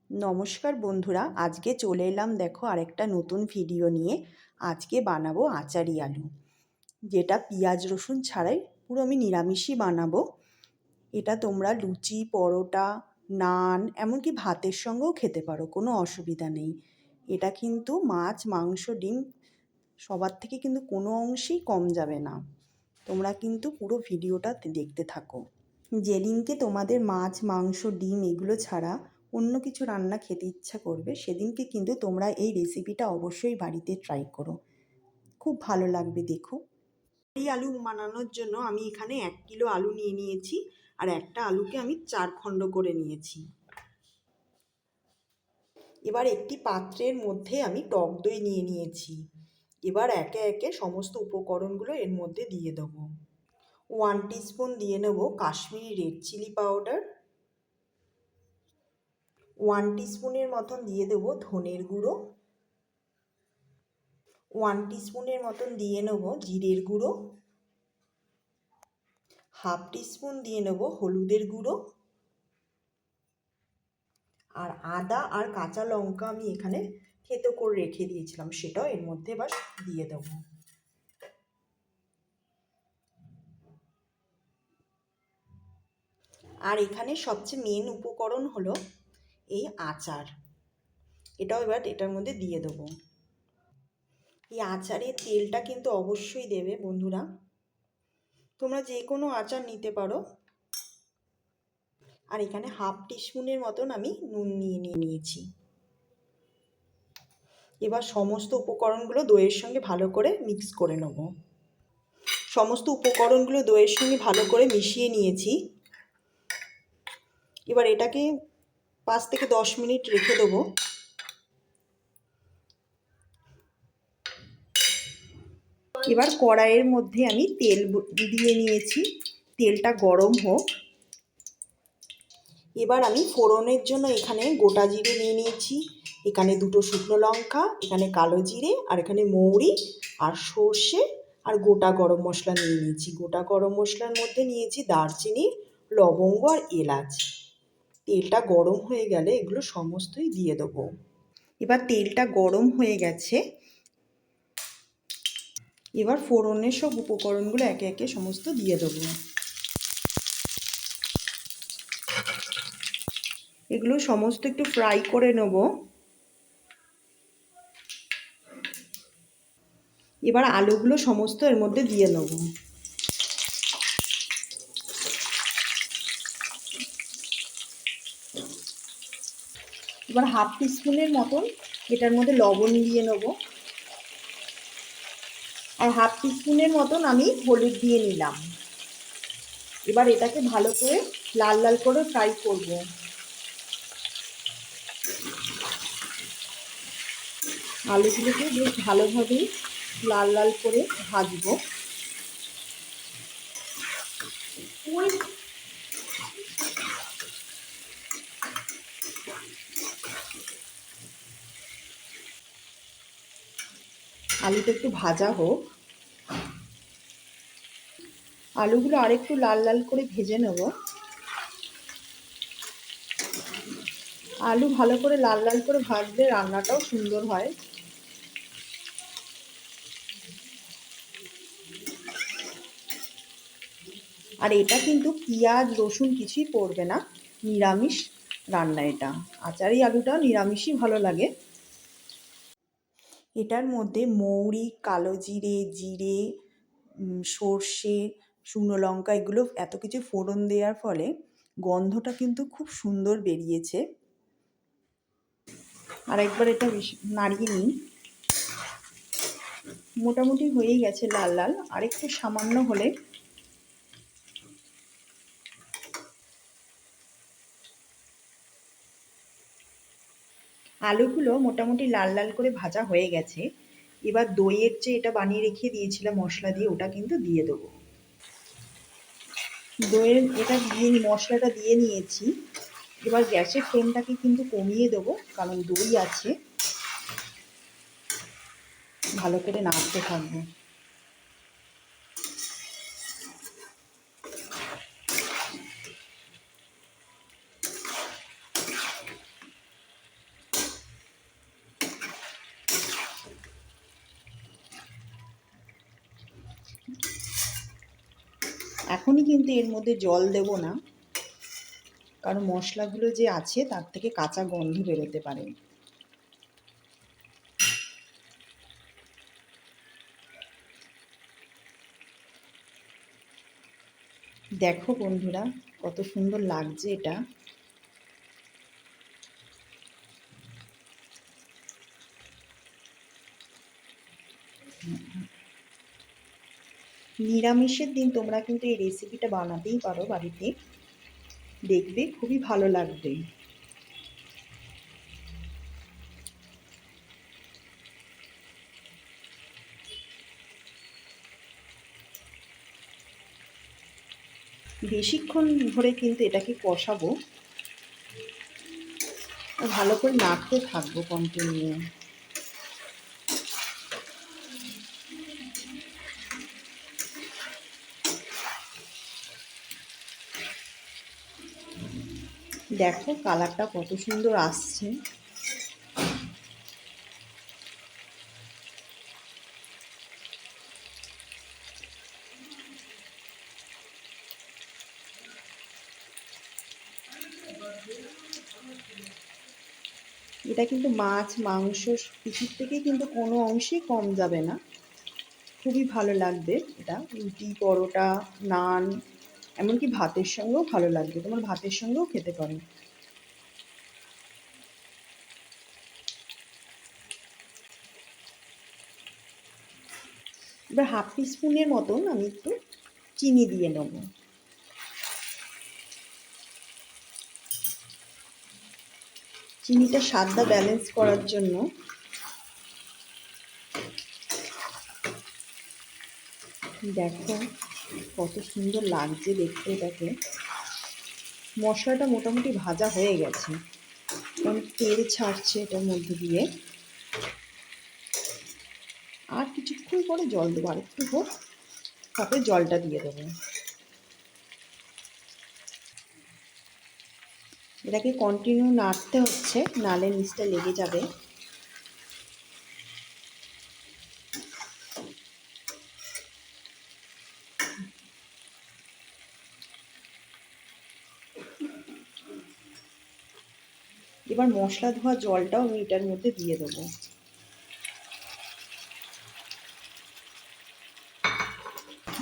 নমস্কার বন্ধুরা, আজকে চলে এলাম দেখো আরেকটা নতুন ভিডিও নিয়ে। আজকে বানাবো আচারি আলু, যেটা পেঁয়াজ রসুন ছাড়াই পুরো আমি নিরামিষই বানাবো। এটা তোমরা লুচি, পরোটা, নান, এমনকি ভাতের সঙ্গেও খেতে পারো, কোনো অসুবিধা নেই। এটা কিন্তু মাছ, মাংস, ডিম সবার থেকে কিন্তু কোনো অংশেই কম যাবে না। তোমরা কিন্তু পুরো ভিডিওটা দেখতে থাকো। যেদিনকে তোমাদের মাছ, মাংস, ডিম এগুলো ছাড়া অন্য কিছু রান্না খেতে ইচ্ছা করবে, সেদিনকে কিন্তু তোমরা এই রেসিপিটা অবশ্যই বাড়িতে ট্রাই করো, খুব ভালো লাগবে। দেখো, এই আলু বানানোর জন্য আমি এখানে 1 কিলো আলু নিয়ে নিয়েছি, আর একটা আলুকে আমি 4 খণ্ড করে নিয়েছি। এবার একটি পাত্রের মধ্যে আমি টক দই নিয়ে নিয়েছি। এবার একে একে সমস্ত উপকরণগুলো এর মধ্যে দিয়ে দেবো। 1 টিস্পুন দিয়ে নেব কাশ্মীরি রেড চিলি পাউডার। 1 টিস্পুনের মতন দিয়ে দেবো ধনের গুঁড়ো। 1 টিস্পুনের মতন দিয়ে নেব জিরের গুঁড়ো। 1/2 টিস্পুন দিয়ে নেব হলুদের গুঁড়ো। আর আদা আর কাঁচা লঙ্কা আমি এখানে থেতো করে রেখে দিয়েছিলাম, সেটাও এর মধ্যে এবার দিয়ে দেবো। আর এখানে সবচেয়ে মেন উপকরণ হলো এই আচার, এটাও এবার এটার মধ্যে দিয়ে দেবো। এই আচারের তেলটা কিন্তু অবশ্যই দেবে বন্ধুরা, তোমরা যে কোনো আচার নিতে পারো। আর এখানে 1/2 টিস্পুনের মতন আমি নুন নিয়ে নিয়েছি। এবার সমস্ত উপকরণগুলো দইয়ের সঙ্গে ভালো করে মিক্স করে নেব। সমস্ত উপকরণগুলো দইয়ের সঙ্গে ভালো করে মিশিয়ে নিয়েছি। এবার এটাকে 5 থেকে 10 মিনিট রেখে দেবো। এবার কড়াইয়ের মধ্যে আমি তেল দিয়ে নিয়েছি, তেলটা গরম হোক। এবার আমি ফোড়নের জন্য এখানে গোটা জিরে নিয়ে নিয়েছি, এখানে 2টো শুকনো লঙ্কা, এখানে কালো জিরে, আর এখানে মৌরি আর সর্ষে আর গোটা গরম মশলা নিয়ে নিয়েছি। গোটা গরম মশলার মধ্যে নিয়েছি দারচিনি, লবঙ্গ আর এলাচ। তেলটা গরম হয়ে গেলে এগুলো সমস্তই দিয়ে দেবো। এবার তেলটা গরম হয়ে গেছে, এবার ফোড়নের সব উপকরণগুলো একে একে সমস্ত দিয়ে দেবো। এগুলো সমস্ত একটু ফ্রাই করে নেব। এবার আলুগুলো সমস্ত এর মধ্যে দিয়ে নেব। এবার 1/2 টিস্পুনের মতন এটার মধ্যে লবণ দিয়ে নেব, আর 1/2 টিস্পুনের মতন আমি হলুদ দিয়ে নিলাম। এবার এটাকে ভালো করে লাল লাল করে ফ্রাই করব। আলুগুলোকে বেশ ভালোভাবে লাল লাল করে ভাজবো। আলুটা একটু ভাজা হোক। আলুগুলো আরেকটু লাল লাল করে ভেজে নেব। আলু ভালো করে লাল লাল করে ভাজলে রান্নাটাও সুন্দর হয়। আর এটা কিন্তু পেঁয়াজ রসুন কিছুই পড়বে না, নিরামিষ রান্না এটা। আচারি আলুটা নিরামিষই ভালো লাগে। এটার মধ্যে মৌরি, কালো জিরে, জিরে, সর্ষে, শুকনো লঙ্কা এগুলো এত কিছু ফোড়ন দেওয়ার ফলে গন্ধটা কিন্তু খুব সুন্দর বেরিয়েছে। আর একবার এটা নাড়িয়ে নিই। মোটামুটি হয়েই গেছে লাল লাল, আর একটু সামান্য হলে আলুগুলো মোটামুটি লাল লাল করে ভাজা হয়ে গেছে। এবার দইয়ের যে এটা বানিয়ে রেখে দিয়েছিলাম মশলা দিয়ে, ওটা কিন্তু দিয়ে দেবো। দইয়ের এটা দিয়ে মশলাটা দিয়ে নিয়েছি। এবার গ্যাসের ফ্লেমটাকে কিন্তু কমিয়ে দেবো, কারণ দই আছে। ভালো করে নাড়তে থাকবো। এখনই কিন্তু এর মধ্যে জল দেব না, কারণ মশলাগুলো যে আছে তার থেকে কাঁচা গন্ধ বেরোতে পারে। দেখো বন্ধুরা, কত সুন্দর লাগছে এটা। নিরামিষের দিন তোমরা কিন্তু এই রেসিপিটা বানাতেই পারো বাড়িতে, দেখবে খুবই ভালো লাগবে। বেশিক্ষণ ধরে কিন্তু এটাকে কষাবো, ভালো করে নাড়তে থাকবো কন্টিনিউ। দেখো কালারটা কত সুন্দর আসছে। এটা কিন্তু মাছ মাংস কিছুর থেকে কিন্তু কোনো অংশেই কম যাবে না, খুবই ভালো লাগবে এটা। রুটি, পরোটা, নান, এমনকি ভাতের সঙ্গেও ভালো লাগবে, তোমার ভাতের সঙ্গেও খেতে পারো। এবার হাফ টিস্পুনের মতন আমি একটু চিনি দিয়ে নেব। চিনিটা স্বাদটা ব্যালেন্স করার জন্য। দেখো কত সুন্দর লাগছে দেখতে এটাকে। মশলাটা মোটামুটি ভাজা হয়ে গেছে, অনেক তেল ছাড়ছে এটার মধ্যে দিয়ে। আর কিছুক্ষণ পরে জল দেবো, আর একটু হোক, তারপরে জলটা দিয়ে দেবো। এটাকে কন্টিনিউ নাড়তে হচ্ছে, নালে নিচটা লেগে যাবে। এবার মশলা ধোয়া জলটাও আমি এটার মধ্যে দিয়ে দেবো।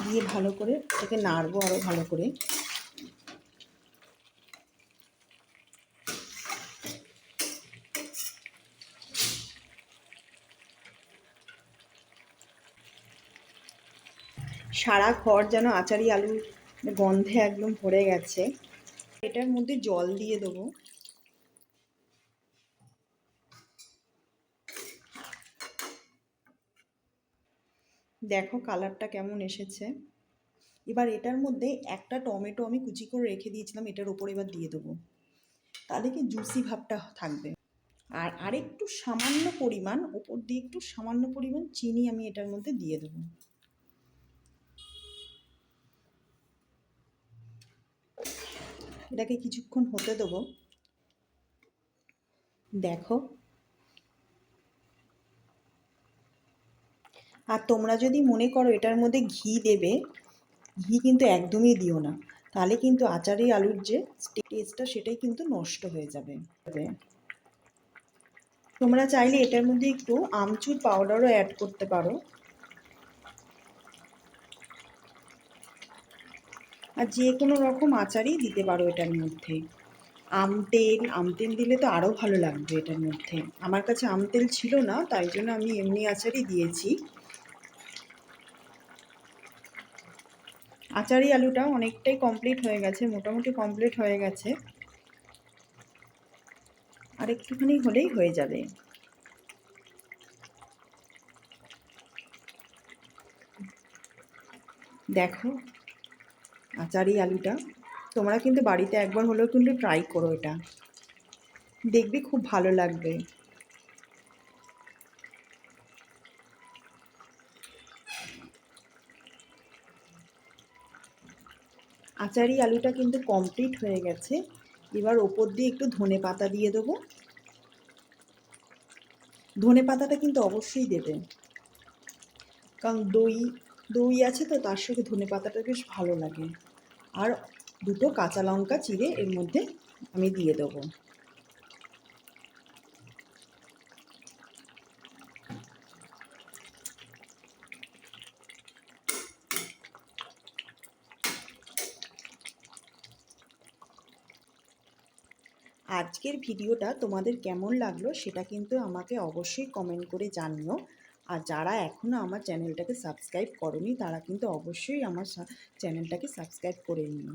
দিয়ে ভালো করে এটাকে নাড়বো আরও ভালো করে। সারা ঘর যেন আচারি আলুর গন্ধে একদম ভরে গেছে। এটার মধ্যে জল দিয়ে দেবো। দেখো কালারটা কেমন এসেছে। এবার এটার মধ্যে একটা টমেটো আমি কুচি করে রেখে দিয়েছিলাম, এটার ওপর এবার দিয়ে দেবো, তাহলে কি জুসি ভাবটা থাকবে। আর আরেকটু সামান্য পরিমাণ ওপর দিয়ে একটু সামান্য পরিমাণ চিনি আমি এটার মধ্যে দিয়ে দেবো। এটাকে কিছুক্ষণ হতে দেবো। দেখো, আর তোমরা যদি মনে করো এটার মধ্যে ঘি দেবে, ঘি কিন্তু একদমই দিও না, তাহলে কিন্তু আচারি আলুর যে টেস্টটা সেটাই কিন্তু নষ্ট হয়ে যাবে। তোমরা চাইলে এটার মধ্যে একটু আমচুর পাউডারও অ্যাড করতে পারো। আর যে কোনো রকম আচারই দিতে পারো এটার মধ্যে। আমতেল দিলে তো আরও ভালো লাগবে এটার মধ্যে। আমার কাছে আমতেল ছিল না, তাই জন্য আমি এমনি আচারই দিয়েছি। আচারি আলুটা অনেকটাই কমপ্লিট হয়ে গেছে, মোটামুটি কমপ্লিট হয়ে গেছে। আর একটুখানি হলেই হয়ে যাবে। দেখো আচারি আলুটা তোমরা কিন্তু বাড়িতে একবার হলেও কিন্তু ট্রাই করো, এটা দেখবে খুব ভালো লাগবে। আচারি আলুটা কিন্তু কমপ্লিট হয়ে গেছে। এবার ওপর দিয়ে একটু ধনে পাতা দিয়ে দেবো। ধনে পাতাটা কিন্তু অবশ্যই দেবে, কারণ দই আছে তো তার সঙ্গে ধনেপাতাটা বেশ ভালো লাগে। আর দুটো কাঁচা লঙ্কা চিড়ে এর মধ্যে আমি দিয়ে দেবো। আজকের ভিডিওটা তোমাদের কেমন লাগলো সেটা কিন্তু আমাকে অবশ্যই কমেন্ট করে জানিও। আর যারা এখনও আমার চ্যানেলটাকে সাবস্ক্রাইব করোনি তারা কিন্তু অবশ্যই আমার চ্যানেলটাকে সাবস্ক্রাইব করে নিও।